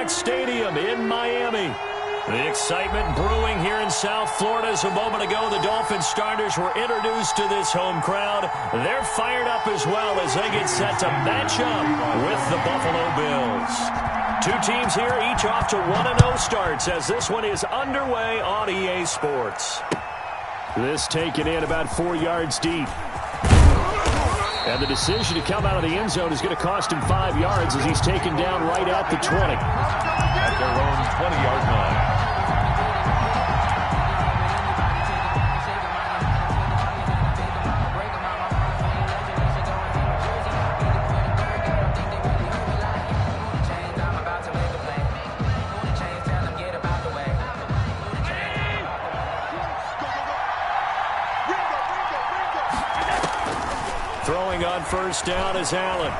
Gillette Stadium in Miami. The excitement brewing here in South Florida. As a moment ago, the Dolphins starters were introduced to this home crowd. They're fired up as well as they get set to match up with the Buffalo Bills. Two teams here, each off to 1-0 starts as this one is underway on EA Sports. This taken in about 4 yards deep. And the decision to come out of the end zone is going to cost him 5 yards as he's taken down right at the 20. At their own 20-yard line. Throwing on first down is Allen.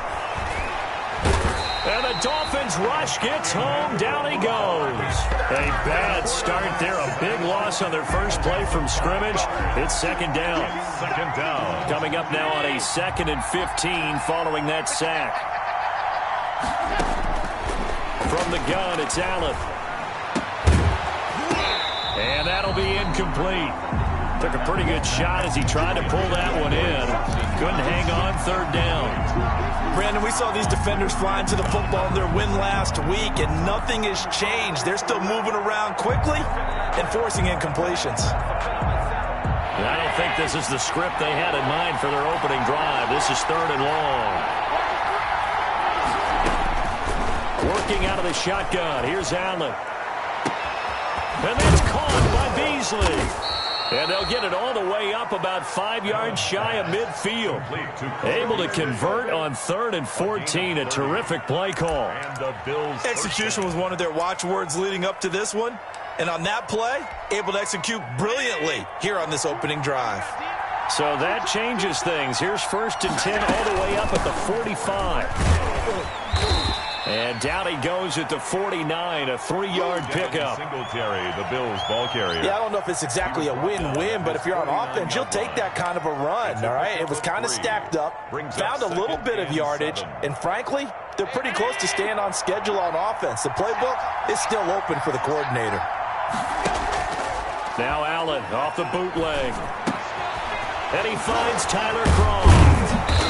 And the Dolphins rush gets home. Down he goes. A bad start there. A big loss on their first play from scrimmage. It's second down. Second down. Coming up now on a 2nd and 15 following that sack. From the gun, it's Allen. And that'll be incomplete. Took a pretty good shot as he tried to pull that one in. Couldn't hang on third down. Brandon, we saw these defenders flying to the football in their win last week, and nothing has changed. They're still moving around quickly and forcing incompletions. I don't think this is the script they had in mind for their opening drive. This is 3rd and long. Working out of the shotgun. Here's Allen. And that's caught by Beasley. And they'll get it all the way up about 5 yards shy of midfield. Able to convert on 3rd and 14. A terrific play call. Execution was one of their watchwords leading up to this one. And on that play, able to execute brilliantly here on this opening drive. So that changes things. Here's 1st and 10 all the way up at the 45. And down he goes at the 49, a 3-yard pickup. Singletary, the Bills ball carrier. Yeah, I don't know if it's exactly a win-win, but if you're on offense, you'll take that kind of a run, all right? It was kind of stacked up, found a little bit of yardage, and frankly, they're pretty close to staying on schedule on offense. The playbook is still open for the coordinator. Now Allen off the bootleg. And he finds Tyler Kroft.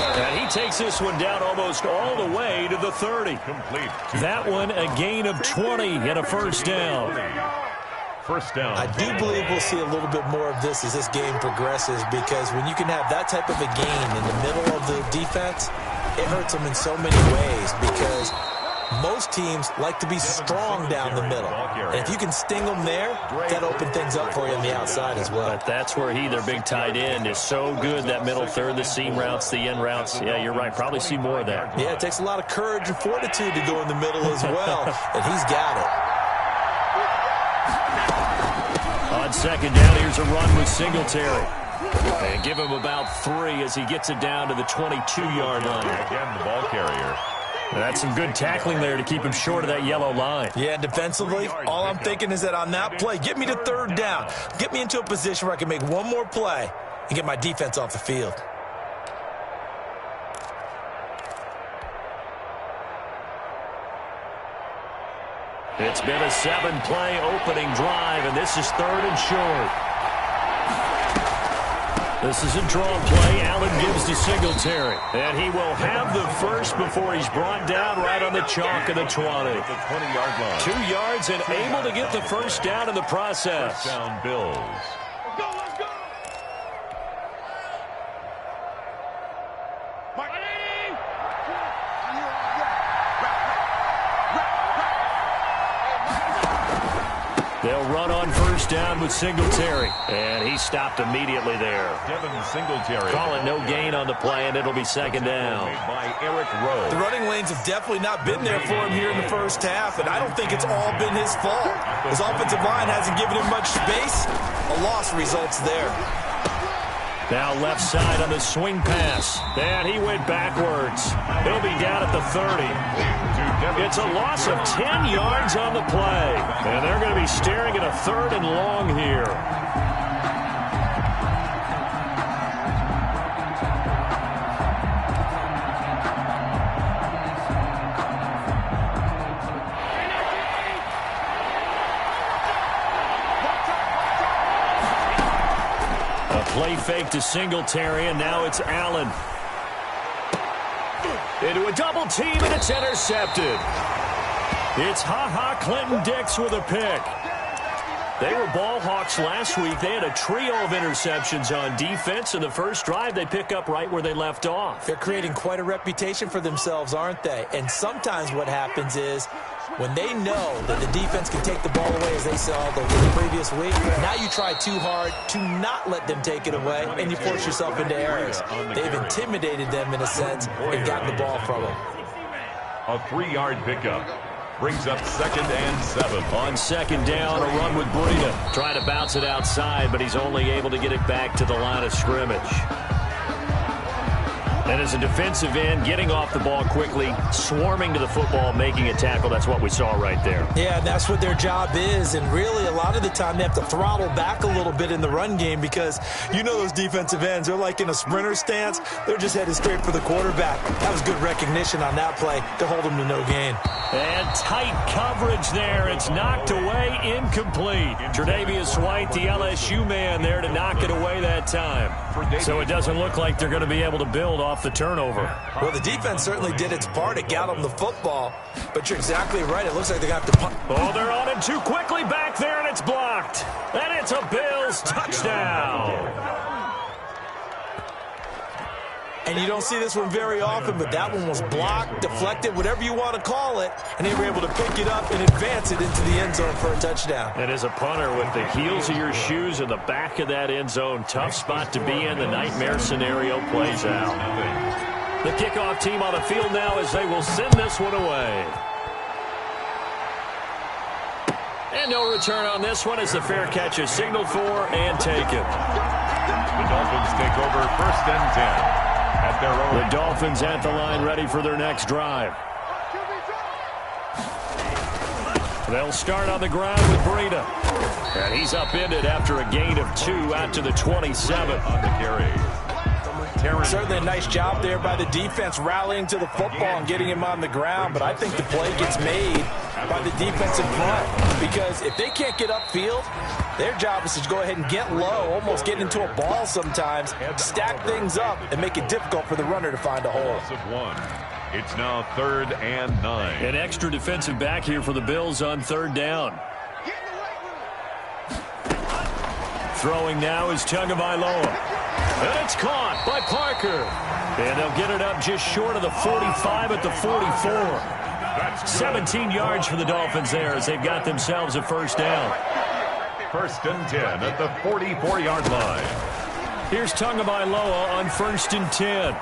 And he takes this one down almost all the way to the 30. Complete. That one a gain of 20 and a first down. First down. I do believe we'll see a little bit more of this as this game progresses, because when you can have that type of a gain in the middle of the defense, it hurts them in so many ways, because most teams like to be strong down the middle. And if you can sting them there, that opens things up for you on the outside as well. But that's where their big tight end, is so good. That middle third, the seam routes, the end routes. Yeah, you're right. Probably see more of that. Yeah, it takes a lot of courage and fortitude to go in the middle as well. And he's got it. On second down, here's a run with Singletary. And give him about 3 as he gets it down to the 22-yard line. Again, the ball carrier. That's some good tackling there to keep him short of that yellow line. Yeah, defensively, all I'm thinking is that on that play, get me to 3rd down. Get me into a position where I can make one more play and get my defense off the field. It's been a 7-play opening drive, and this is 3rd and short. This is a draw play. Allen gives to Singletary. And he will have the first before he's brought down right on the chalk of the 20. The 20-yard line. 2 yards and able to get the first down in the process. First down, Bills. Let's go! They'll run on first down with Singletary. And he stopped immediately there. Devin Singletary. Call it no gain on the play, and it'll be second down. By Eric Rowe. The running lanes have definitely not been there for him here in the first half, and I don't think it's all been his fault. His offensive line hasn't given him much space. A loss results there. Now left side on the swing pass. And he went backwards. He'll be down at the 30. It's a loss of 10 yards on the play. And they're going to be staring at a 3rd and long here. Play fake to Singletary, and now it's Allen. Into a double team, and it's intercepted. It's Clinton-Dix with a pick. They were ball hawks last week. They had a trio of interceptions on defense. In the first drive, they pick up right where they left off. They're creating quite a reputation for themselves, aren't they? And sometimes what happens is when they know that the defense can take the ball away, as they saw the previous week, now you try too hard to not let them take it away, and you force yourself into errors. They've intimidated them in a sense and gotten the ball from them. A 3-yard pickup. Brings up 2nd and 7. On 2nd down, a run with Breida. Trying to bounce it outside, but he's only able to get it back to the line of scrimmage. And as a defensive end, getting off the ball quickly, swarming to the football, making a tackle, that's what we saw right there. Yeah, and that's what their job is. And really, a lot of the time, they have to throttle back a little bit in the run game because you know those defensive ends, they're like in a sprinter stance. They're just headed straight for the quarterback. That was good recognition on that play to hold them to no gain. And tight coverage there. It's knocked away, incomplete. Tre'Davious White, the LSU man there to knock it away that time. So it doesn't look like they're going to be able to build off the turnover. Well, the defense certainly did its part. It got them the football. But you're exactly right. It looks like they're going to have to punt. Oh, they're on him too quickly back there, and it's blocked. And it's a Bills touchdown. And you don't see this one very often, but that one was blocked, deflected, whatever you want to call it, and they were able to pick it up and advance it into the end zone for a touchdown. And as a punter, with the heels of your shoes in the back of that end zone, tough spot to be in. The nightmare scenario plays out. The kickoff team on the field now as they will send this one away. And no return on this one as the fair catch is signaled for and taken. The Dolphins take over 1st and 10. At their own. The Dolphins at the line, ready for their next drive. They'll start on the ground with Breida. And he's upended after a gain of 2 out to the 27. On the carry. Certainly a nice job there by the defense rallying to the football and getting him on the ground, but I think the play gets made by the defensive front because if they can't get upfield, their job is to go ahead and get low, almost get into a ball sometimes, stack things up, and make it difficult for the runner to find a hole. It's now 3rd and 9. An extra defensive back here for the Bills on 3rd down. Throwing now is Tagovailoa. And it's caught by Parker. And they'll get it up just short of the 45 at the 44. 17 yards for the Dolphins there as they've got themselves a 1st down. 1st and 10 at the 44-yard line. Here's Tagovailoa on 1st and 10.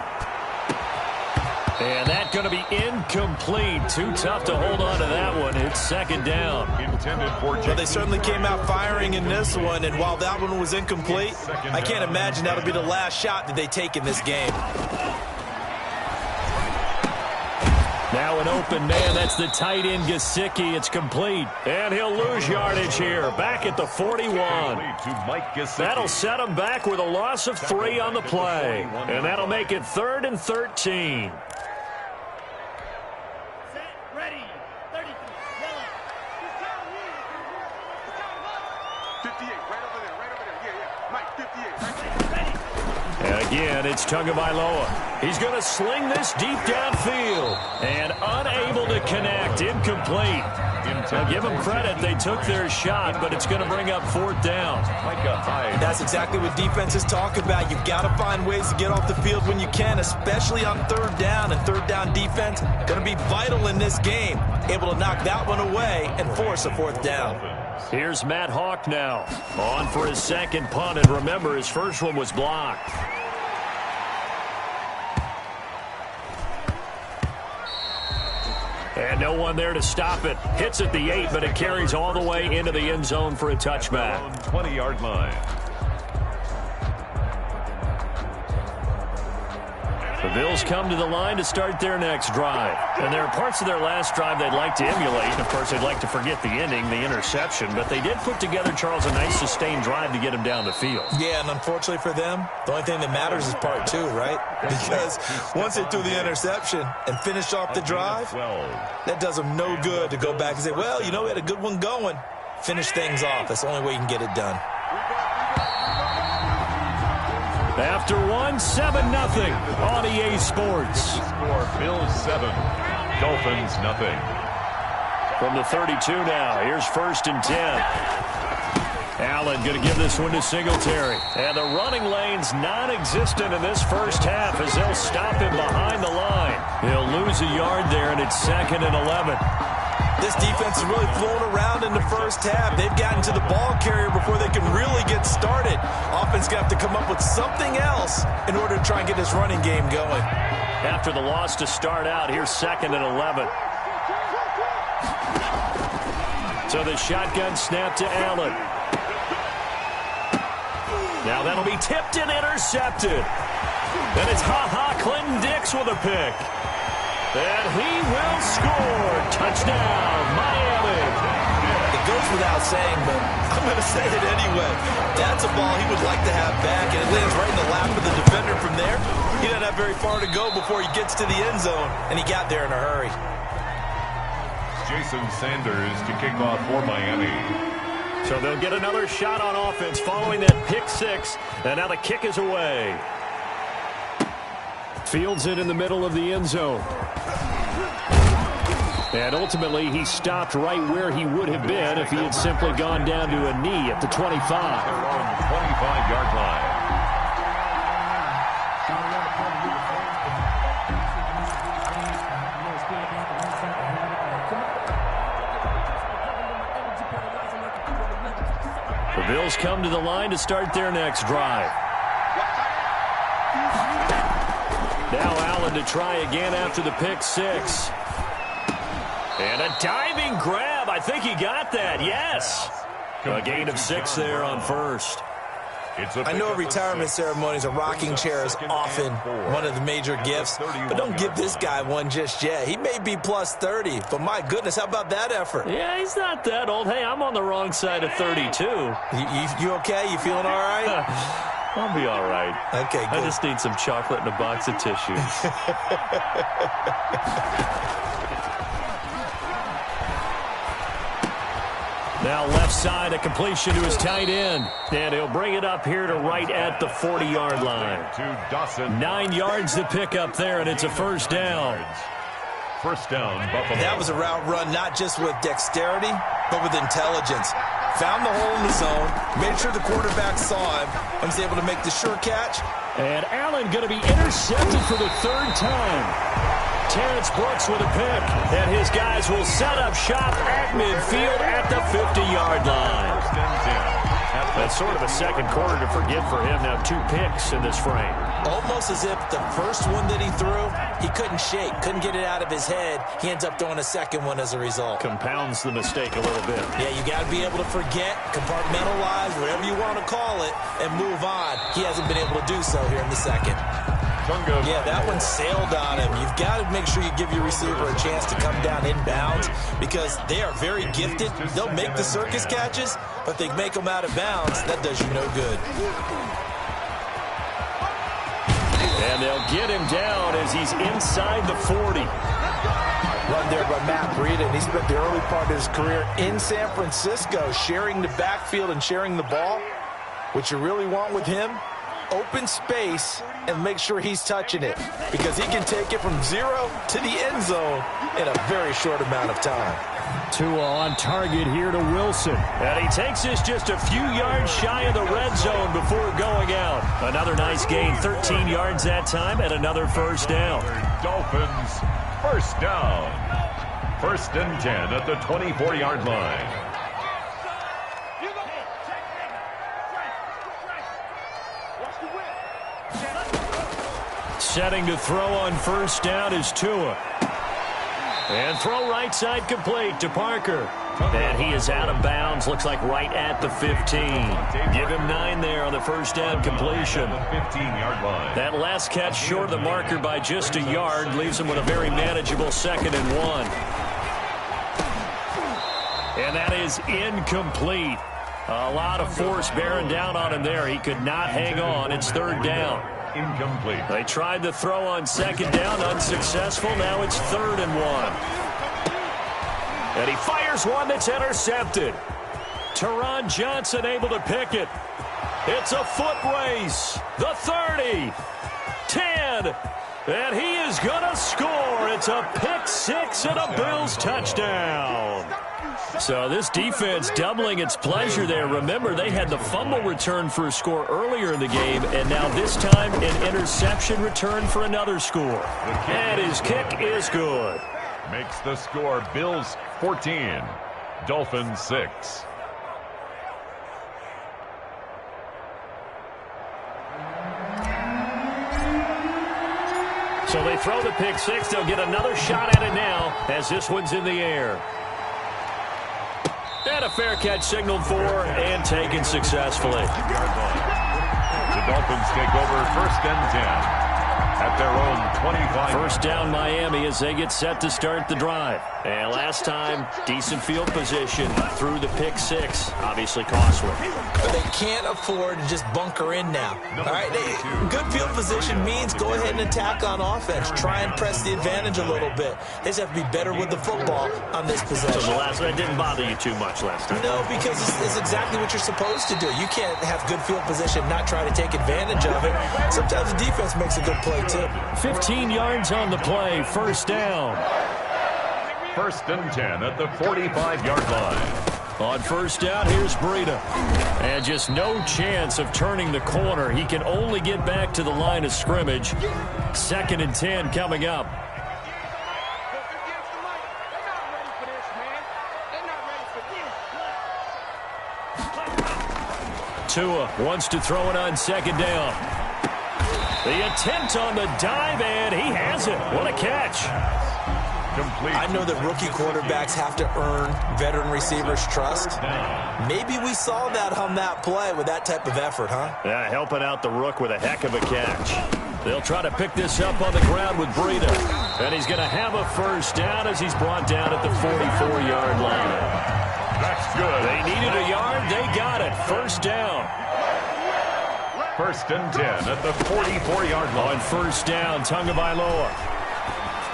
And that's going to be incomplete. Too tough to hold on to that one. It's 2nd down. Intended for well, they certainly came out firing in this one, and while that one was incomplete, I can't imagine that'll be the last shot that they take in this game. Now an open man. That's the tight end, Gesicki. It's complete. And he'll lose yardage here. Back at the 41. That'll set him back with a loss of 3 on the play. And that'll make it 3rd and 13. And again, it's Tagovailoa. He's going to sling this deep downfield. And unable to connect. Incomplete. Now, give them credit. They took their shot, but it's going to bring up 4th down. That's exactly what defenses talk about. You've got to find ways to get off the field when you can, especially on 3rd down. And 3rd down defense going to be vital in this game. Able to knock that one away and force a 4th down. Here's Matt Hawk now. On for his 2nd punt. And remember, his first one was blocked. And no one there to stop it. Hits at the 8, but it carries all the way into the end zone for a touchback. 20-yard line. The Bills come to the line to start their next drive. And there are parts of their last drive they'd like to emulate. Of course, they'd like to forget the ending, the interception. But they did put together, Charles, a nice sustained drive to get him down the field. Yeah, and unfortunately for them, the only thing that matters is part 2, right? Because once they threw the interception and finished off the drive, that does them no good to go back and say, well, you know, we had a good one going. Finish things off. That's the only way you can get it done. After one, 7-0 on EA Sports. Score, Bills 7, Dolphins nothing. From the 32 now, here's 1st and 10. Allen going to give this one to Singletary. And the running lane's non-existent in this first half as they'll stop him behind the line. He'll lose a yard there, and it's 2nd and 11. This defense is really flown around in the first half. They've gotten to the ball carrier before they can really get started. Offense going to have to come up with something else in order to try and get this running game going. After the loss to start out, here's 2nd and 11. So the shotgun snap to Allen. Now that'll be tipped and intercepted. Then it's Clinton Dix with a pick. And he will score. Touchdown, Miami. It goes without saying, but I'm going to say it anyway. That's a ball he would like to have back, and it lands right in the lap of the defender from there. He doesn't have very far to go before he gets to the end zone, and he got there in a hurry. Jason Sanders to kick off for Miami. So they'll get another shot on offense following that pick six, and now the kick is away. Fields it in the middle of the end zone. And ultimately, he stopped right where he would have been if he had simply gone down to a knee at the 25. 25-yard line. The Bills come to the line to start their next drive. Now Allen to try again after the pick six. And a diving grab. I think he got that. Yes. A gain of 6 there on first. I know retirement ceremonies, a rocking chair is often one of the major gifts, but don't give this guy one just yet. He may be plus 30, but my goodness, how about that effort? Yeah, he's not that old. Hey, I'm on the wrong side of 32. You okay? You feeling all right? I'll be all right. Okay, good. I just need some chocolate and a box of tissues. Now left side, a completion to his tight end. And he'll bring it up here to right at the 40-yard line. 9 yards to pick up there, and it's a first down. First down, Buffalo. That was a route run not just with dexterity, but with intelligence. Found the hole in the zone, made sure the quarterback saw him, and was able to make the sure catch. And Allen going to be intercepted for the 3rd time. Terrence Brooks with a pick, and his guys will set up shop at midfield at the 50-yard line. That's sort of a second quarter to forget for him. Now 2 picks in this frame. Almost as if the first one that he threw, he couldn't shake, couldn't get it out of his head. He ends up throwing a second one as a result. Compounds the mistake a little bit. Yeah, you got to be able to forget, compartmentalize, whatever you want to call it, and move on. He hasn't been able to do so here in the second. Yeah, that one sailed on him. You've got to make sure you give your receiver a chance to come down inbounds because they are very gifted. They'll make the circus catches, but they make them out of bounds. That does you no good. And they'll get him down as he's inside the 40. Run there by Matt Breida, and he spent the early part of his career in San Francisco sharing the backfield and sharing the ball. What you really want with him, open space and make sure he's touching it because he can take it from 0 to the end zone in a very short amount of time. Tua on target here to Wilson. And he takes this just a few yards shy of the red zone before going out. Another nice gain, 13 yards that time, and another first down. Dolphins, first down. 1st and 10 at the 24-yard line. Setting to throw on first down is Tua. And throw right side complete to Parker. And he is out of bounds. Looks like right at the 15. Give him 9 there on the first down completion. 15-yard line. That last catch short of the marker by just a yard leaves him with a very manageable 2nd and 1. And that is incomplete. A lot of force bearing down on him there. He could not hang on. It's 3rd down. Incomplete. They tried the throw on 2nd down, unsuccessful. Now it's 3rd and 1. And he fires one that's intercepted. Teron Johnson able to pick it. It's a foot race. The 30, 10, and he is going to score. It's a pick six and a Bills touchdown. So this defense doubling its pleasure there. Remember, they had the fumble return for a score earlier in the game, and now this time an interception return for another score. And his kick is good. Makes the score Bills 14, Dolphins 6. So they throw the pick six. They'll get another shot at it now as this one's in the air. And a fair catch signaled for and taken successfully. The Dolphins take over 1st and 10 at their own 25. First down Miami as they get set to start the drive. And last time, decent field position through the pick six. Obviously costly. But they can't afford to just bunker in now. All right, good field position means go ahead and attack on offense. Try and press the advantage a little bit. They just have to be better with the football on this possession. So the last one didn't bother you too much last time. No, because it's exactly what you're supposed to do. You can't have good field position, not try to take advantage of it. Sometimes the defense makes a good play, too. 15 yards on the play, first down. 1st and 10 at the 45-yard line. On first down, here's Breida. And just no chance of turning the corner. He can only get back to the line of scrimmage. 2nd and 10 coming up. Tua wants to throw it on 2nd down. The attempt on the dive, and he has it. What a catch. Complete. I know that rookie quarterbacks have to earn veteran receivers' trust. Maybe we saw that on that play with that type of effort, huh? Yeah, helping out the rook with a heck of a catch. They'll try to pick this up on the ground with Breida. And he's going to have a first down as he's brought down at the 44-yard line. That's good. They needed a yard. They got it. First down. 1st and 10 at the 44-yard line. On first down, Tagovailoa.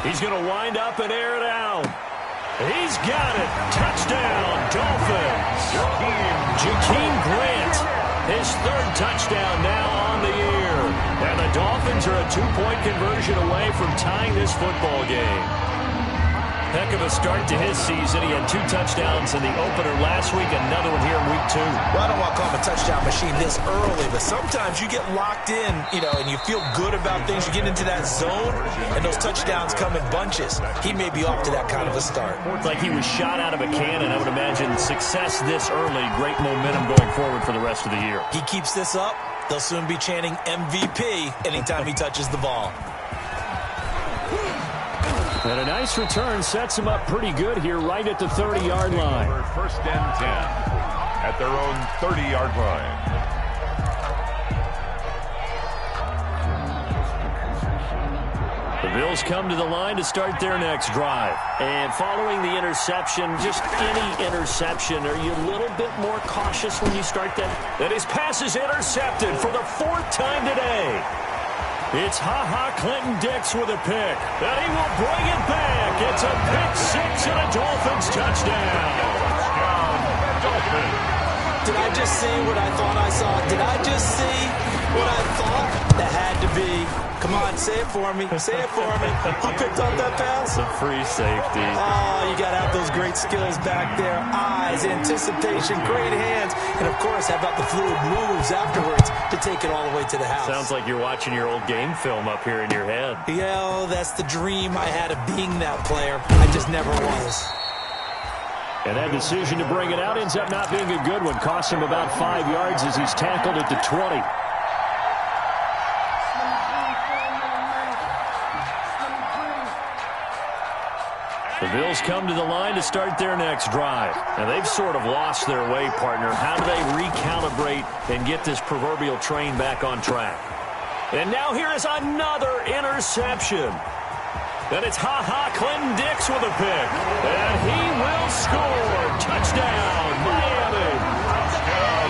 He's going to wind up and air it out. He's got it. Touchdown, Dolphins. Jakeem Grant, his 3rd touchdown now on the year. And the Dolphins are a 2-point conversion away from tying this football game. Heck of a start to his season. He had 2 touchdowns in the opener last week, another one here in week 2. Well, I don't want to call him a touchdown machine this early, but sometimes you get locked in, and you feel good about things. You get into that zone, and those touchdowns come in bunches. He may be off to that kind of a start. It's like he was shot out of a cannon. I would imagine success this early, great momentum going forward for the rest of the year. He keeps this up, they'll soon be chanting MVP anytime he touches the ball. And a nice return sets him up pretty good here right at the 30-yard line. 1st and 10 at their own 30-yard line. The Bills come to the line to start their next drive. And following the interception, just any interception, are you a little bit more cautious when you start that? And his pass is intercepted for the 4th time today. It's Clinton-Dix with a pick. And he will bring it back. It's a pick six and a Dolphins touchdown. Did I just see what I thought I saw? Did I just see what I thought? That had to be. Come on, say it for me. Say it for me. Who picked up that pass? The free safety. Oh, you got to have those great skills back there. Eyes, anticipation, great hands. And, of course, how about the fluid moves afterwards to take it all the way to the house? Sounds like you're watching your old game film up here in your head. Yeah, that's the dream I had of being that player. I just never was. And that decision to bring it out ends up not being a good one. Costs him about 5 yards as he's tackled at the 20. The Bills come to the line to start their next drive. And they've sort of lost their way, partner. How do they recalibrate and get this proverbial train back on track? And now here is another interception. And it's Clinton-Dix with a pick. And he will score. Touchdown, Miami. Touchdown,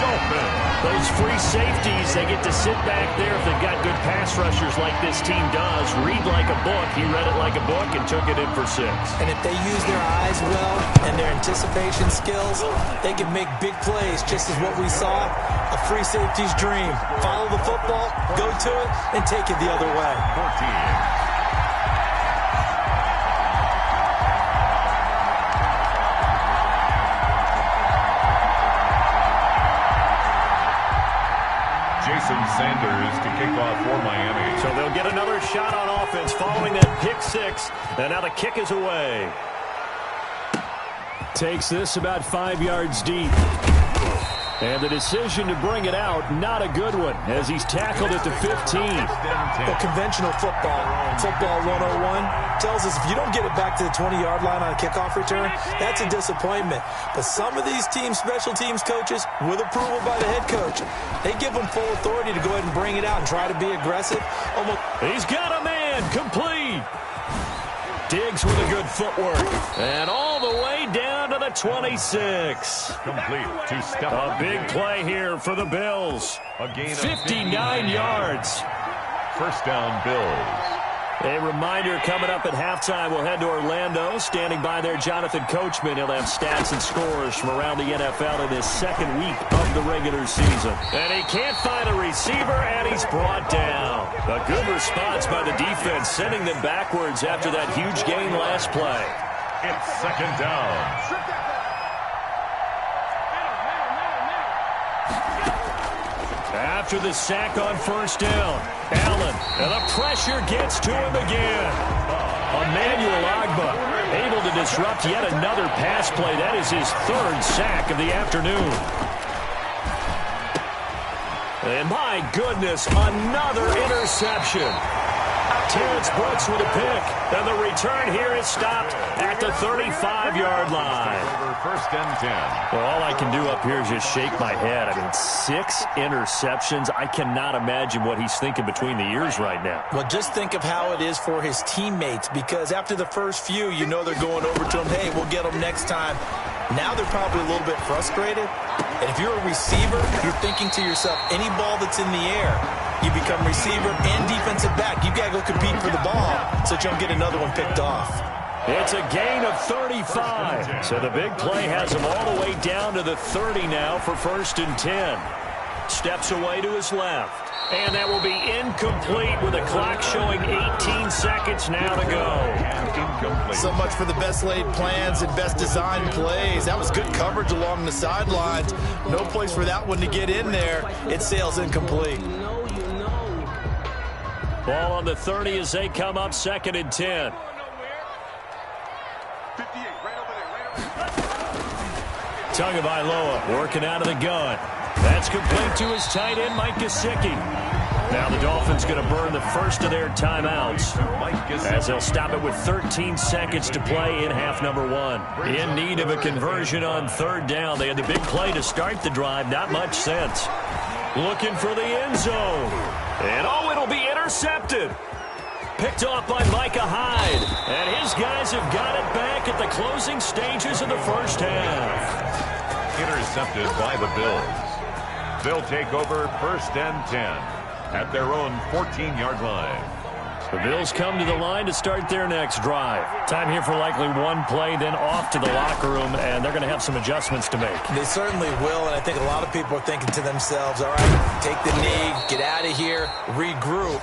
Dolphins. Those free safeties, they get to sit back there if they've got good pass rushers like this team does. Read like a book. He read it like a book and took it in for 6. And if they use their eyes well and their anticipation skills, they can make big plays, just as what we saw, a free safety's dream. Follow the football, go to it, and take it the other way. 14. Sanders to kick off for Miami. So they'll get another shot on offense following that pick 6. And now the kick is away. Takes this about 5 yards deep. And the decision to bring it out, not a good one, as he's tackled at the 15. Well, conventional football 101, tells us if you don't get it back to the 20-yard line on a kickoff return, that's a disappointment. But some of these special teams coaches, with approval by the head coach, they give them full authority to go ahead and bring it out and try to be aggressive. He's got a man, complete. Diggs with a good footwork. And all the way down to the 26. Complete to step. A big play here for the Bills. A gain of 59 yards. First down, Bills. A reminder coming up at halftime. We'll head to Orlando. Standing by there, Jonathan Coachman. He'll have stats and scores from around the NFL in his second week of the regular season. And he can't find a receiver, and he's brought down. A good response by the defense, sending them backwards after that huge gain last play. It's second down. After the sack on first down, Allen, and the pressure gets to him again. Emmanuel Ogbah able to disrupt yet another pass play. That is his 3rd sack of the afternoon. And my goodness, another interception. Terrence Brooks with a pick. And the return here is stopped at the 35-yard line. First and 10. Well, all I can do up here is just shake my head. I mean, 6 interceptions. I cannot imagine what he's thinking between the ears right now. Well, just think of how it is for his teammates, because after the first few, you know they're going over to him, hey, we'll get them next time. Now they're probably a little bit frustrated. And if you're a receiver, you're thinking to yourself, any ball that's in the air, you become receiver and defensive back. You got to go compete for the ball so that you don't get another one picked off. It's a gain of 35. So the big play has him all the way down to the 30 now for 1st and 10. Steps away to his left. And that will be incomplete with the clock showing 18 seconds now to go. Incomplete. So much for the best laid plans and best designed plays. That was good coverage along the sidelines. No place for that one to get in there. It sails incomplete. Ball on the 30 as they come up 2nd and 10. Tagovailoa working out of the gun. That's complete to his tight end, Mike Gesicki. Now the Dolphins going to burn the first of their timeouts as they'll stop it with 13 seconds to play in half number 1. In need of a conversion on 3rd down. They had the big play to start the drive. Not much sense. Looking for the end zone. And it'll be intercepted. Picked off by Micah Hyde. And his guys have got it back at the closing stages of the first half. Intercepted by the Bills. They'll take over 1st and 10 at their own 14-yard line. The Bills come to the line to start their next drive. Time here for likely one play, then off to the locker room, and they're going to have some adjustments to make. They certainly will, and I think a lot of people are thinking to themselves, all right, take the knee, get out of here, regroup.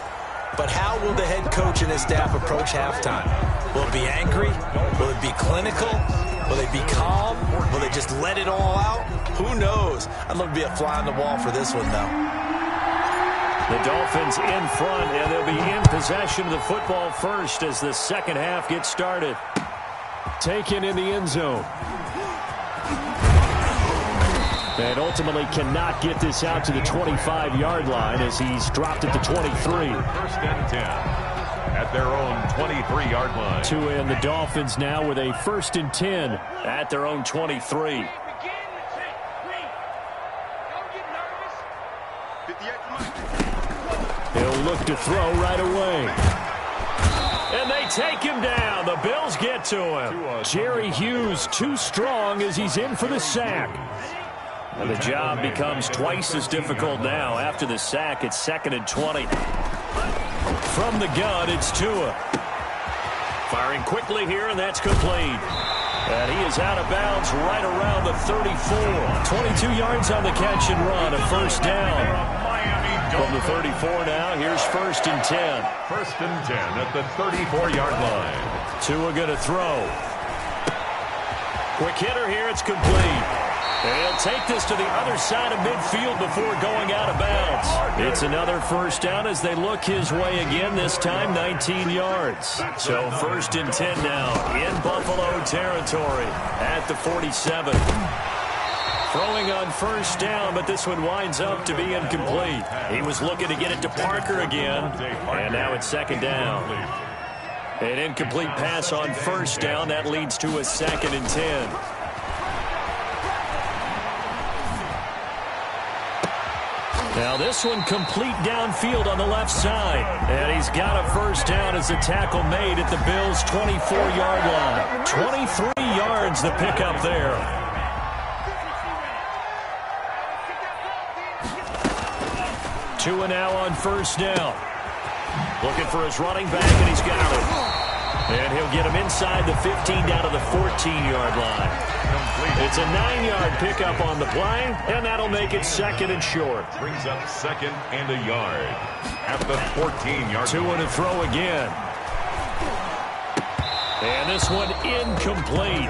But how will the head coach and his staff approach halftime? Will it be angry? Will it be clinical? Will they be calm? Will they just let it all out? Who knows? I'd love to be a fly on the wall for this one, though. The Dolphins in front, and they'll be in possession of the football first as the second half gets started. Taken in the end zone. And ultimately cannot get this out to the 25-yard line as he's dropped at the 23. 1st and 10 at their own 23-yard line. To end the Dolphins now with a 1st and 10 at their own 23. He'll look to throw right away. And they take him down. The Bills get to him. Jerry Hughes too strong as he's in for the sack. And the job becomes twice as difficult now. After the sack, it's 2nd and 20. From the gun, it's Tua. Firing quickly here, and that's complete. And he is out of bounds right around the 34. 22 yards on the catch and run, a first down. From the 34 now, here's 1st and 10. 1st and 10 at the 34-yard line. Tua going to throw. Quick hitter here, it's complete. And he'll take this to the other side of midfield before going out of bounds. It's another first down as they look his way again, this time 19 yards. So 1st and 10 now in Buffalo territory at the 47. Throwing on first down, but this one winds up to be incomplete. He was looking to get it to Parker again, and now it's 2nd down. An incomplete pass on first down. That leads to a 2nd and 10. Now this one complete downfield on the left side. And he's got a first down as the tackle made at the Bills' 24-yard line. 23 yards the pickup there. Tua now on first down. Looking for his running back, and he's got it. And he'll get him inside the 15 down to the 14-yard line. It's a 9-yard pickup on the play, and that'll make it 2nd and short. Brings up 2nd and a yard at the 14-yard line. Tua to throw again. And this one incomplete.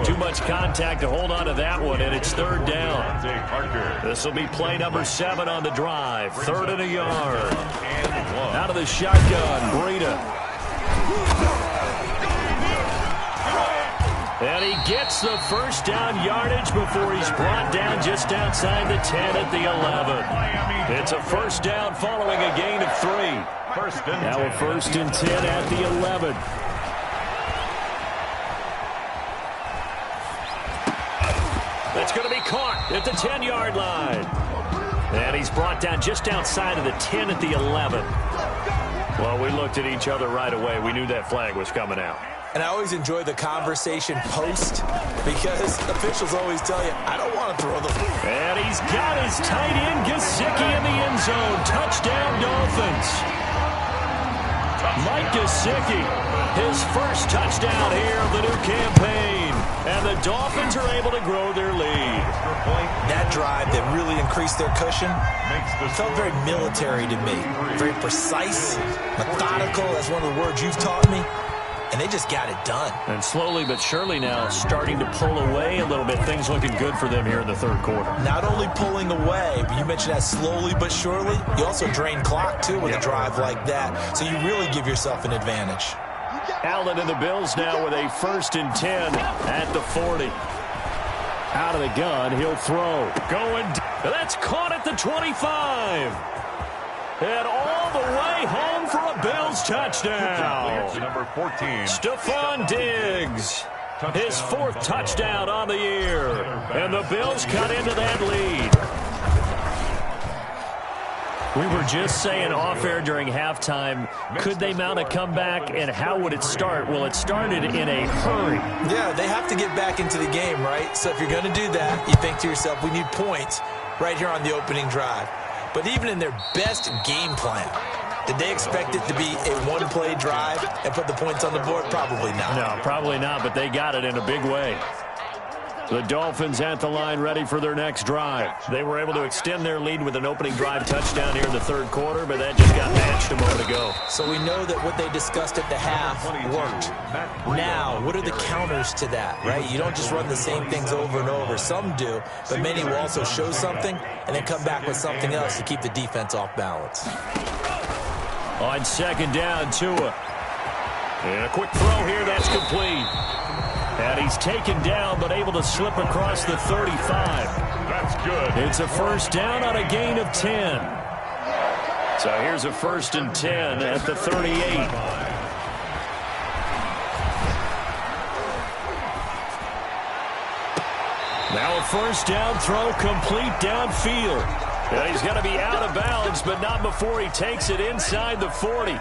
Too much contact to hold on to that one, and it's 3rd down. This will be play number 7 on the drive. 3rd and a yard. Out of the shotgun, Breida. And he gets the first down yardage before he's brought down just outside the 10 at the 11. It's a first down following a gain of 3. Now a 1st and 10 at the 11. That's going to be caught at the 10-yard line. And he's brought down just outside of the 10 at the 11. Well, we looked at each other right away. We knew that flag was coming out. And I always enjoy the conversation post because officials always tell you, I don't want to throw the ball. And he's got his tight end, Gesicki, in the end zone. Touchdown, Dolphins. Mike Gesicki, his first touchdown here of the new campaign. And the Dolphins are able to grow their lead. That drive that really increased their cushion felt very military to me. Very precise, methodical. That's one of the words you've taught me. And they just got it done. And slowly but surely now starting to pull away a little bit. Things looking good for them here in the 3rd quarter. Not only pulling away, but you mentioned that slowly but surely. You also drain clock, too, with a drive like that. So you really give yourself an advantage. Allen and the Bills now with a 1st and 10 at the 40. Out of the gun, he'll throw. Going, that's caught at the 25. And all the way home for a Bills touchdown. Number 14. Stephon Diggs. His 4th touchdown on the year. And the Bills cut into that lead. We were just saying off-air during halftime, could they mount a comeback, and how would it start? Well, it started in a hurry. Yeah, they have to get back into the game, right? So if you're going to do that, you think to yourself, we need points right here on the opening drive. But even in their best game plan, did they expect it to be a one-play drive and put the points on the board? Probably not. No, probably not, but they got it in a big way. The Dolphins at the line ready for their next drive. They were able to extend their lead with an opening drive touchdown here in the 3rd quarter, but that just got matched a moment ago. So we know that what they discussed at the half worked. Now, what are the counters to that, right? You don't just run the same things over and over. Some do, but many will also show something and then come back with something else to keep the defense off balance. On 2nd down, Tua. And a quick throw here, that's complete. And he's taken down, but able to slip across the 35. That's good. It's a first down on a gain of 10. So here's a 1st and 10 at the 38. Now a first down throw complete downfield. And he's going to be out of bounds, but not before he takes it inside the 40.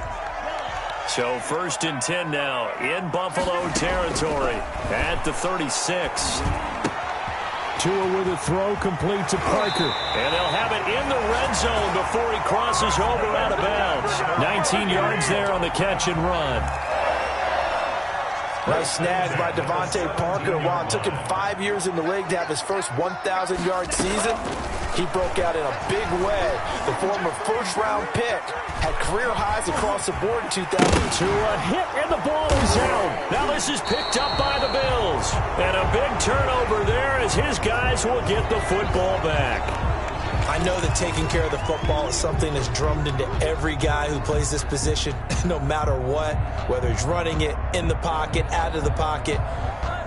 So 1st and 10 now in Buffalo territory at the 36. Tua with a throw complete to Parker. And they'll have it in the red zone before he crosses over out of bounds. 19 yards there on the catch and run. Nice snag by Devontae Parker. While it took him 5 years in the league to have his first 1,000-yard season, he broke out in a big way. The former first-round pick had career highs across the board in 2002. A hit, and the ball is out. Now this is picked up by the Bills. And a big turnover there as his guys will get the football back. I know that taking care of the football is something that's drummed into every guy who plays this position, no matter what, whether he's running it, in the pocket, out of the pocket.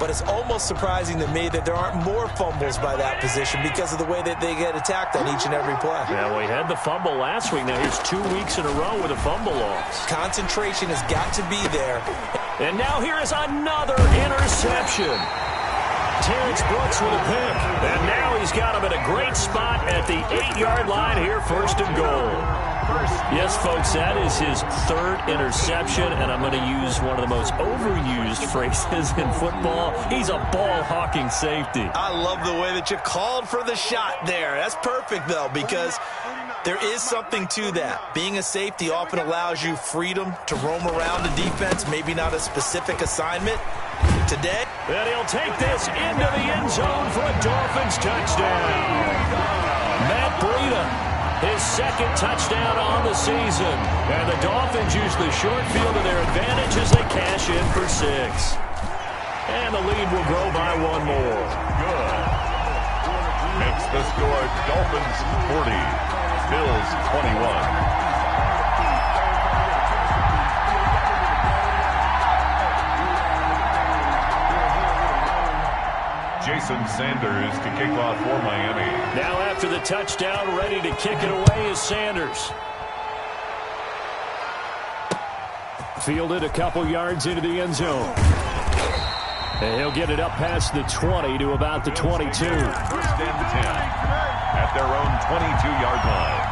But it's almost surprising to me that there aren't more fumbles by that position because of the way that they get attacked on each and every play. Yeah, we had the fumble last week. Now here's 2 weeks in a row with a fumble loss. Concentration has got to be there. And now here is another interception. Terrence Brooks with a pick. And now he's got him at a great spot at the 8-yard line here, first and goal. Yes, folks, that is his third interception, and I'm going to use one of the most overused phrases in football. He's a ball-hawking safety. I love the way that you called for the shot there. That's perfect, though, because there is something to that. Being a safety often allows you freedom to roam around the defense, maybe not a specific assignment. Today, and he'll take this into the end zone for a Dolphins touchdown. Matt Breida, his second touchdown on the season. And the Dolphins use the short field to their advantage as they cash in for 6. And the lead will grow by 1 more. Good. Makes the score Dolphins 40, Bills 21. Jason Sanders to kick off for Miami. Now after the touchdown, ready to kick it away is Sanders. Fielded a couple yards into the end zone. And he'll get it up past the 20 to about the 22. First and 10 at their own 22-yard line.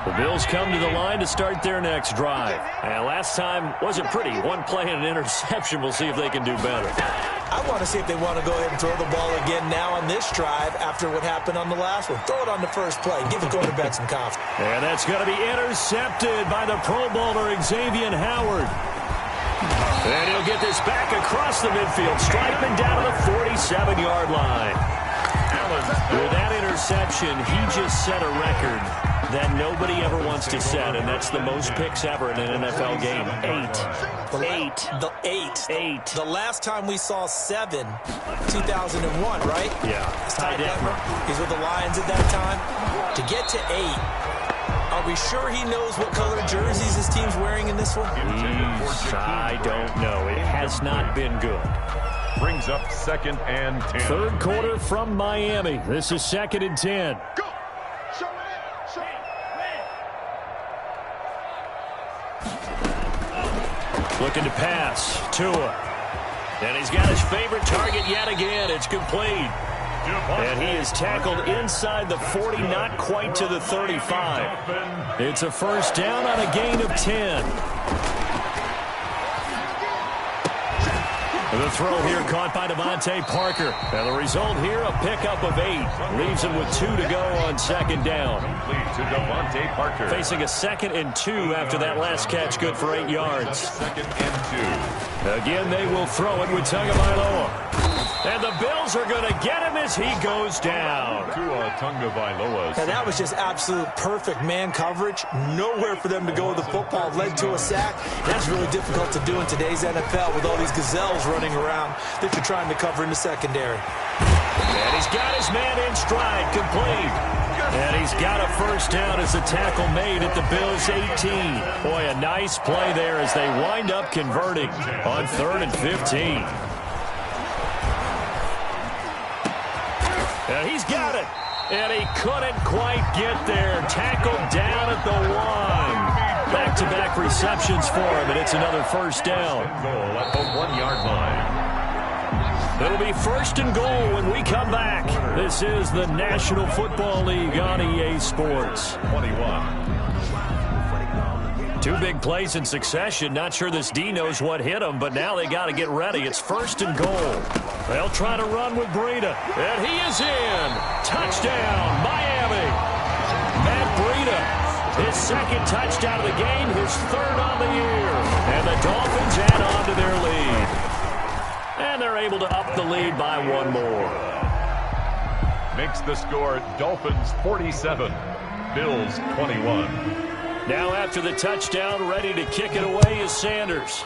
The Bills come to the line to start their next drive. And last time wasn't pretty. One play and an interception. We'll see if they can do better. I want to see if they want to go ahead and throw the ball again now on this drive after what happened on the last one. Throw it on the first play. Give the quarterback some confidence. And that's going to be intercepted by the Pro Bowler Xavier Howard. And he'll get this back across the midfield. Strikeman down to the 47-yard line. With that interception, he just set a record that nobody ever wants to set, and that's the most picks ever in an NFL game. 8. The last time we saw 7, 2001, right? Yeah. Ty Detmer. He's with the Lions at that time. To get to 8, are we sure he knows what color jerseys his team's wearing in this one? I don't know. It has not been good. Brings up 2nd and 10. Third quarter from Miami. This is 2nd and 10. Go. Looking to pass. Tua. And he's got his favorite target yet again. It's complete. And he is tackled inside the 40, not quite to the 35. It's a first down on a gain of 10. The throw here caught by Devontae Parker. And the result here, a pickup of 8. Leaves him with 2 to go on 2nd down. Complete to Devontae Parker. Facing a 2nd and 2 after that last catch, good for 8 yards. 2nd and 2. Again, they will throw it with Tagovailoa. And the Bills are going to get him as he goes down. Tua Tagovailoa. And that was just absolute perfect man coverage. Nowhere for them to go with the football. Led to a sack. That's really difficult to do in today's NFL with all these gazelles running around that you're trying to cover in the secondary. And he's got his man in stride, complete. And he's got a first down as the tackle made at the Bills' 18. Boy, a nice play there as they wind up converting on 3rd and 15. And he's got it. And he couldn't quite get there. Tackled down at the 1. Back-to-back receptions for him, and it's another first down. Goal at the 1-yard line. It'll be 1st and goal when we come back. This is the National Football League on EA Sports. 21. Two big plays in succession. Not sure this D knows what hit him, but now they got to get ready. It's 1st and goal. They'll try to run with Breida, and he is in. Touchdown, Miami. Matt Breida, his 2nd touchdown of the game, his 3rd on the year. And the Dolphins add on to their lead. And they're able to up the lead by 1 more. Makes the score Dolphins 47, Bills 21. Now after the touchdown, ready to kick it away is Sanders.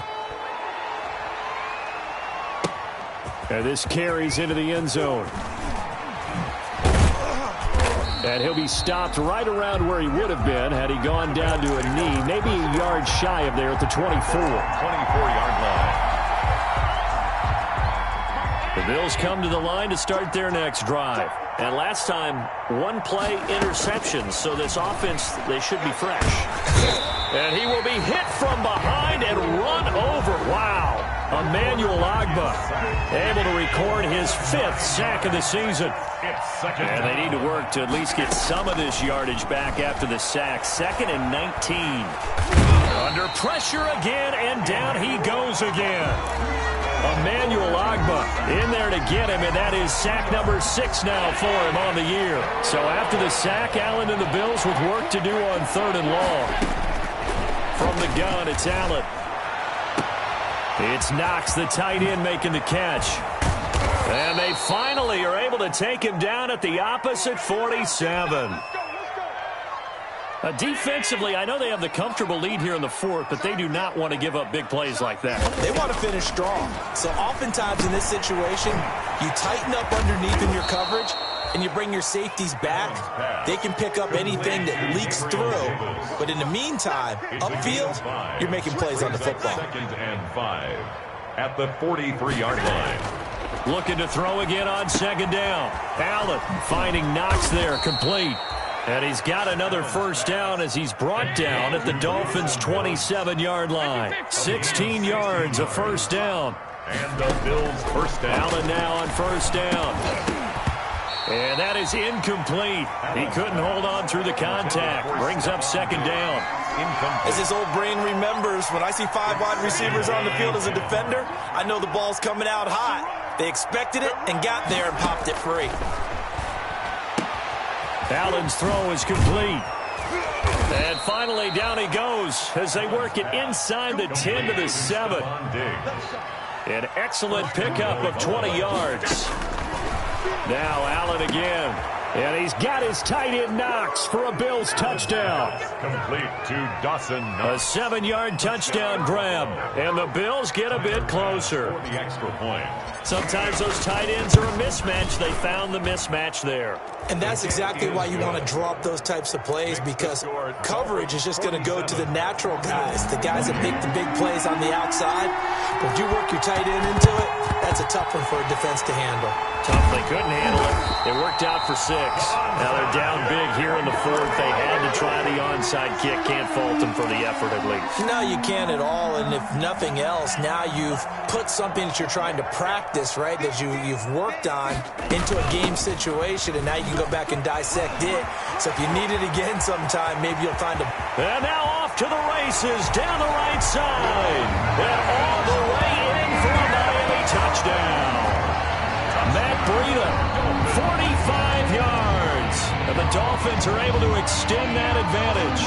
And this carries into the end zone. And he'll be stopped right around where he would have been had he gone down to a knee, maybe a yard shy of there at the 24. 24-yard line. The Bills come to the line to start their next drive. And last time, 1-play interceptions, so this offense, they should be fresh. And he will be hit from behind and run over. Wow. Emmanuel Ogbah able to record his 5th sack of the season. And they need to work to at least get some of this yardage back after the sack. 2nd and 19. Under pressure again, and down he goes again. Emmanuel Ogbah in there to get him, and that is sack number 6 now for him on the year. So after the sack, Allen and the Bills with work to do on 3rd and long. From the gun, it's Allen. It's Knox, the tight end, making the catch. And they finally are able to take him down at the opposite 47. Defensively, I know they have the comfortable lead here in the 4th, but they do not want to give up big plays like that. They want to finish strong. So oftentimes in this situation, you tighten up underneath in your coverage, and you bring your safeties back. They can pick up anything that leaks through. But in the meantime, upfield, you're making plays on the football. 2nd and 5 at the 43-yard line. Looking to throw again on 2nd down. Allen finding Knox there, complete. And he's got another 1st down as he's brought down at the Dolphins' 27-yard line. 16 yards, a 1st down. And the Bills' 1st down. Allen now on 1st down. And that is incomplete. He couldn't hold on through the contact. Brings up 2nd down. As his old brain remembers, when I see 5 wide receivers on the field as a defender, I know the ball's coming out hot. They expected it and got there and popped it free. Allen's throw is complete. And finally down he goes as they work it inside the 10 to the 7. An excellent pickup of 20 yards. Now Allen again. And he's got his tight end Knox for a Bills touchdown. Complete to Dawson Knox. A 7-yard touchdown grab. And the Bills get a bit closer. For the extra point. Sometimes those tight ends are a mismatch. They found the mismatch there. And that's exactly why you want to draw up those types of plays, because coverage is just going to go to the natural guys, the guys that make the big plays on the outside. But if you work your tight end into it, that's a tough one for a defense to handle. Tough. They couldn't handle it. It worked out for 6. Now they're down big here in the 4th. They had to try the onside kick. Can't fault them for the effort at least. No, you can't at all. And if nothing else, now you've put something that you're trying to practice, right, that you've worked on into a game situation, and now you can go back and dissect it. So if you need it again sometime, maybe you'll find a... And now off to the races down the right side. And all the way in for a Miami touchdown. Matt Breida, 45 yards. And the Dolphins are able to extend that advantage.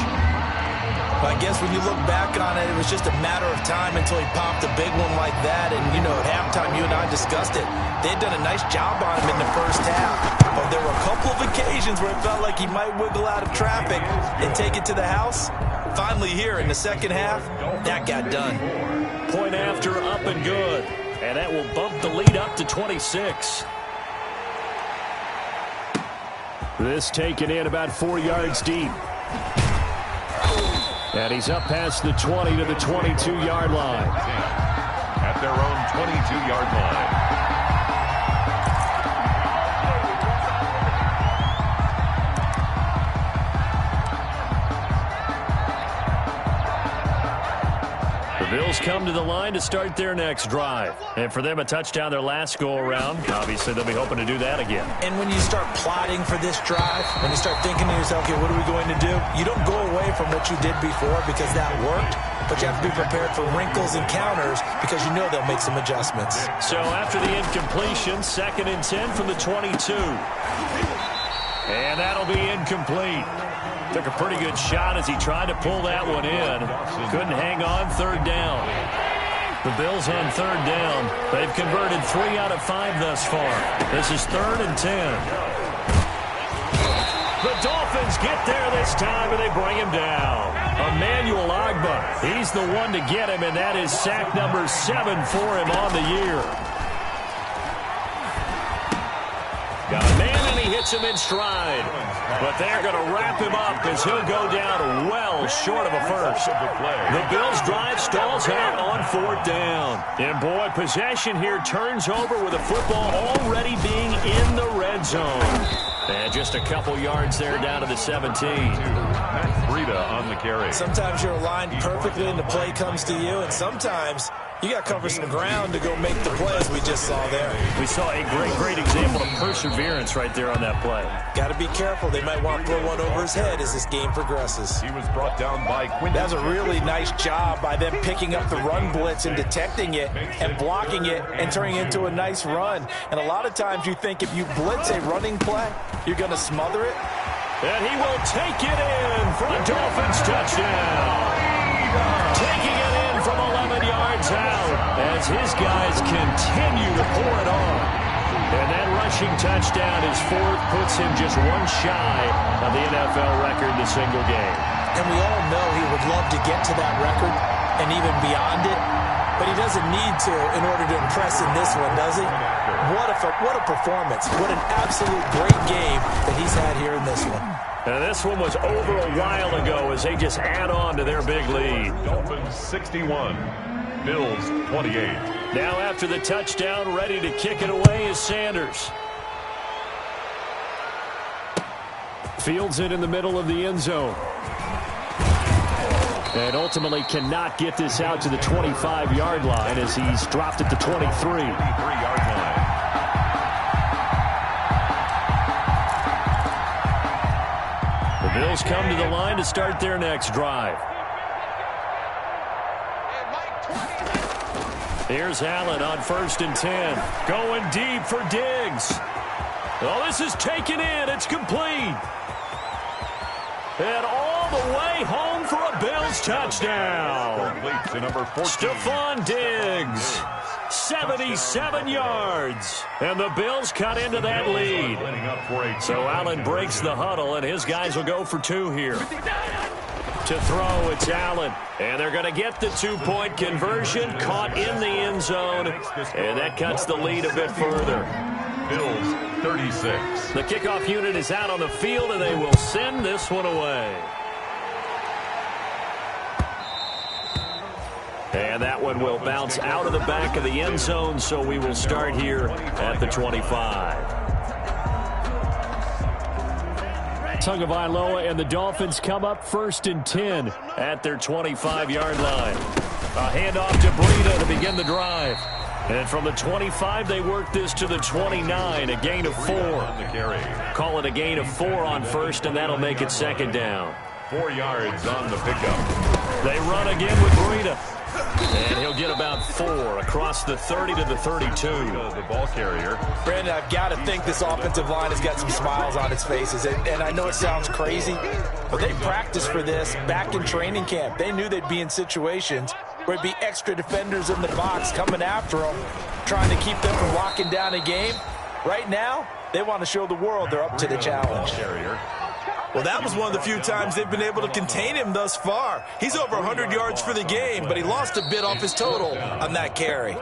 I guess when you look back on it, it was just a matter of time until he popped a big one like that. And, you know, at halftime, you and I discussed it. They had done a nice job on him in the first half. But there were a couple of occasions where it felt like he might wiggle out of traffic and take it to the house. Finally here in the second half, that got done. Point after, up and good. And that will bump the lead up to 26. This taken in about 4 yards deep. And he's up past the 20 to the 22-yard line. At their own 22-yard line. The Bills come to the line to start their next drive. And for them, a touchdown their last go-around. Obviously, they'll be hoping to do that again. And when you start plotting for this drive, when you start thinking to yourself, okay, what are we going to do? You don't go away from what you did before because that worked, but you have to be prepared for wrinkles and counters because you know they'll make some adjustments. So after the incompletion, 2nd and 10 from the 22. And that'll be incomplete. Took a pretty good shot as he tried to pull that one in. Couldn't hang on. 3rd down. The Bills on 3rd down. They've converted 3 out of 5 thus far. This is 3rd and 10. The Dolphins get there this time, and they bring him down. Emmanuel Ogbah, he's the one to get him, and that is sack number 7 for him on the year. Got a man, and he hits him in stride. But they're going to wrap him up as he'll go down well short of a first. The Bills' drive stalls out on 4th down. And, boy, possession here turns over with the football already being in the red zone. And just a couple yards there down to the 17. Breida on the carry. Sometimes you're aligned perfectly and the play comes to you, and sometimes you got to cover some ground to go make the plays we just saw there. We saw a great example of perseverance right there on that play. Got to be careful. They might want to throw one over his head as this game progresses. He was brought down by Quinn. That was a really nice job by them picking up the run blitz and detecting it and blocking it and turning it into a nice run. And a lot of times you think if you blitz a running play, you're going to smother it. And he will take it in for a Dolphins touchdown. Taking it in from 11 yards out as his guys continue to pour it on. And that rushing touchdown, his 4th, puts him just one shy of the NFL record in a single game. And we all know he would love to get to that record and even beyond it, but he doesn't need to in order to impress in this one, does he? What a performance. What an absolute great game that he's had here in this one. And this one was over a while ago as they just add on to their big lead. Dolphins 61, Bills 28. Now after the touchdown, ready to kick it away is Sanders. Fields it in the middle of the end zone. And ultimately cannot get this out to the 25-yard line as he's dropped at the 23. 3-yard line. The Bills come to the line to start their next drive. Here's Allen on 1st and 10. Going deep for Diggs. Oh, this is taken in. It's complete. And all the way home for a Bills touchdown. Complete to number 14. Stephon Diggs. 77 yards. And the Bills cut into that lead. So Allen breaks the huddle, and his guys will go for 2 here. To throw, it's Allen. And they're going to get the 2-point conversion. Caught in the end zone. And that cuts the lead a bit further. Bills 36. The kickoff unit is out on the field, and they will send this one away. And that one will bounce out of the back of the end zone, so we will start here at the 25. Tagovailoa and the Dolphins come up 1st and 10 at their 25-yard line. A handoff to Breida to begin the drive. And from the 25, they work this to the 29, a gain of 4. Call it a gain of 4 on 1st, and that'll make it 2nd down. 4 yards on the pickup. They run again with Breida. And he'll get about 4 across the 30 to the 32. The ball carrier. Brandon, I've got to think this offensive line has got some smiles on its faces. And I know it sounds crazy, but they practiced for this back in training camp. They knew they'd be in situations where it'd be extra defenders in the box coming after them, trying to keep them from locking down a game. Right now, they want to show the world they're up to the challenge. Well, that was one of the few times they've been able to contain him thus far. He's over 100 yards for the game, but he lost a bit off his total on that carry.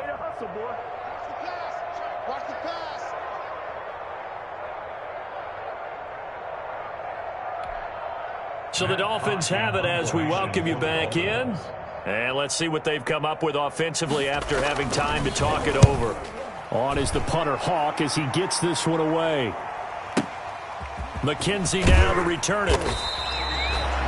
So the Dolphins have it as we welcome you back in. And let's see what they've come up with offensively after having time to talk it over. On is the punter Hawk as he gets this one away. McKenzie now to return it.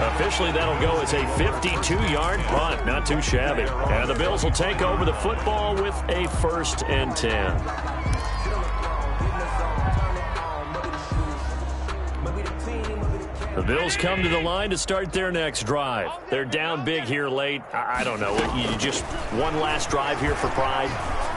Officially, that'll go as a 52-yard punt. Not too shabby. And the Bills will take over the football with a 1st and 10. The Bills come to the line to start their next drive. They're down big here late. I don't know. You just one last drive here for pride?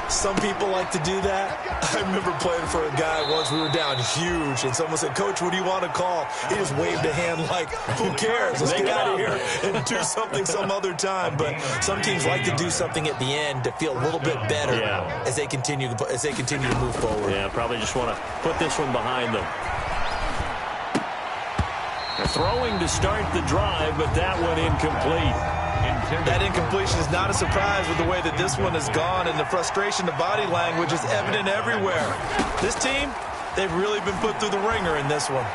Some people like to do that. I remember playing for a guy once. We were down huge, and someone said, "Coach, what do you want to call?" He just waved a hand like, "Who cares? Let's get out of here and do something some other time." But some teams like to do something at the end to feel a little bit better as they continue to move forward. Yeah, probably just want to put this one behind them. They're throwing to start the drive, but that one incomplete. That incompletion is not a surprise with the way that this one has gone, and the frustration, the body language is evident everywhere. This team, they've really been put through the ringer in this one.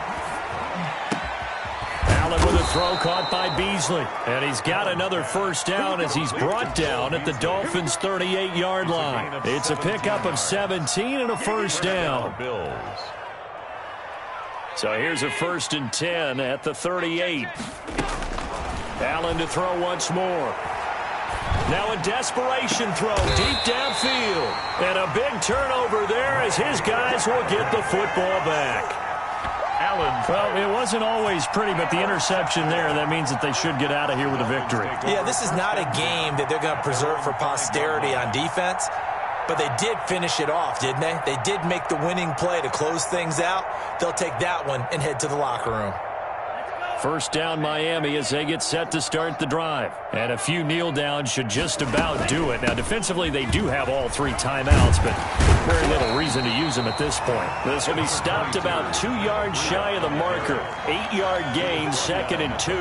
Allen with a throw caught by Beasley. And he's got another 1st down as he's brought down at the Dolphins' 38-yard line. It's a pickup of 17 and a 1st down. So here's a 1st and 10 at the 38. Allen to throw once more. Now a desperation throw deep downfield. And a big turnover there as his guys will get the football back. Allen. Well, it wasn't always pretty, but the interception there, that means that they should get out of here with a victory. Yeah, this is not a game that they're going to preserve for posterity on defense. But they did finish it off, didn't they? They did make the winning play to close things out. They'll take that one and head to the locker room. 1st down Miami as they get set to start the drive. And a few kneel downs should just about do it. Now, defensively, they do have all 3 timeouts, but very little reason to use them at this point. This will be stopped about 2 yards shy of the marker. 8-yard gain, 2nd and 2.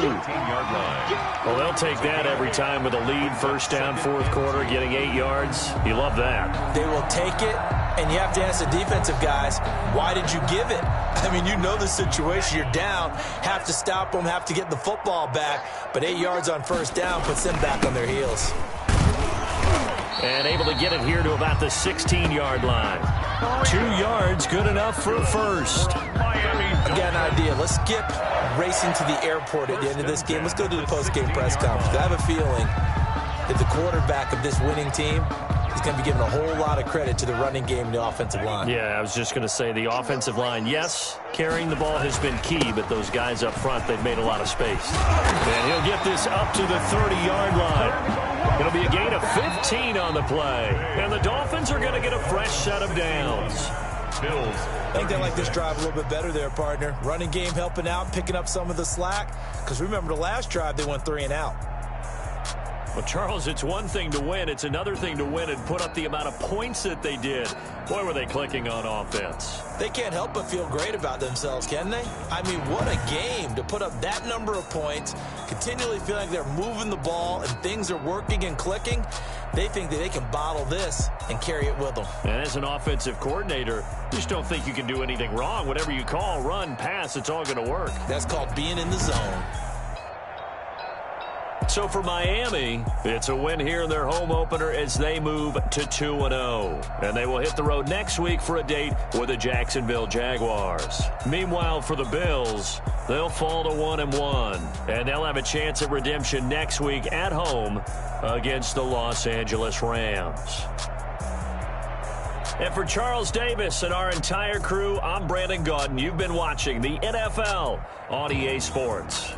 Well, they'll take that every time with a lead. 1st down, 4th quarter, getting 8 yards. You love that. They will take it, and you have to ask the defensive guys, why did you give it? I mean, you know the situation. You're down, have to stop them, have to get the football back, but 8 yards on 1st down puts them back on their heels. And able to get it here to about the 16-yard line. 2 yards, good enough for a 1st. I've got an idea. Let's skip racing to the airport at the end of this game. Let's go to the post-game press conference. I have a feeling that the quarterback of this winning team is going to be giving a whole lot of credit to the running game and the offensive line. Yeah, I was just going to say the offensive line, yes, carrying the ball has been key, but those guys up front, they've made a lot of space. And he'll get this up to the 30-yard line. It'll be a gain of 15 on the play. And the Dolphins are going to get a fresh set of downs. Bills. I think they like this drive a little bit better there, partner. Running game helping out, picking up some of the slack. Because remember the last drive, they went 3 and out. Well, Charles, it's one thing to win. It's another thing to win and put up the amount of points that they did. Boy, were they clicking on offense. They can't help but feel great about themselves, can they? I mean, what a game to put up that number of points, continually feeling like they're moving the ball and things are working and clicking. They think that they can bottle this and carry it with them. And as an offensive coordinator, you just don't think you can do anything wrong. Whatever you call, run, pass, it's all going to work. That's called being in the zone. So for Miami, it's a win here in their home opener as they move to 2-0. And they will hit the road next week for a date with the Jacksonville Jaguars. Meanwhile, for the Bills, they'll fall to 1-1. And they'll have a chance at redemption next week at home against the Los Angeles Rams. And for Charles Davis and our entire crew, I'm Brandon Gaudin. You've been watching the NFL on EA Sports.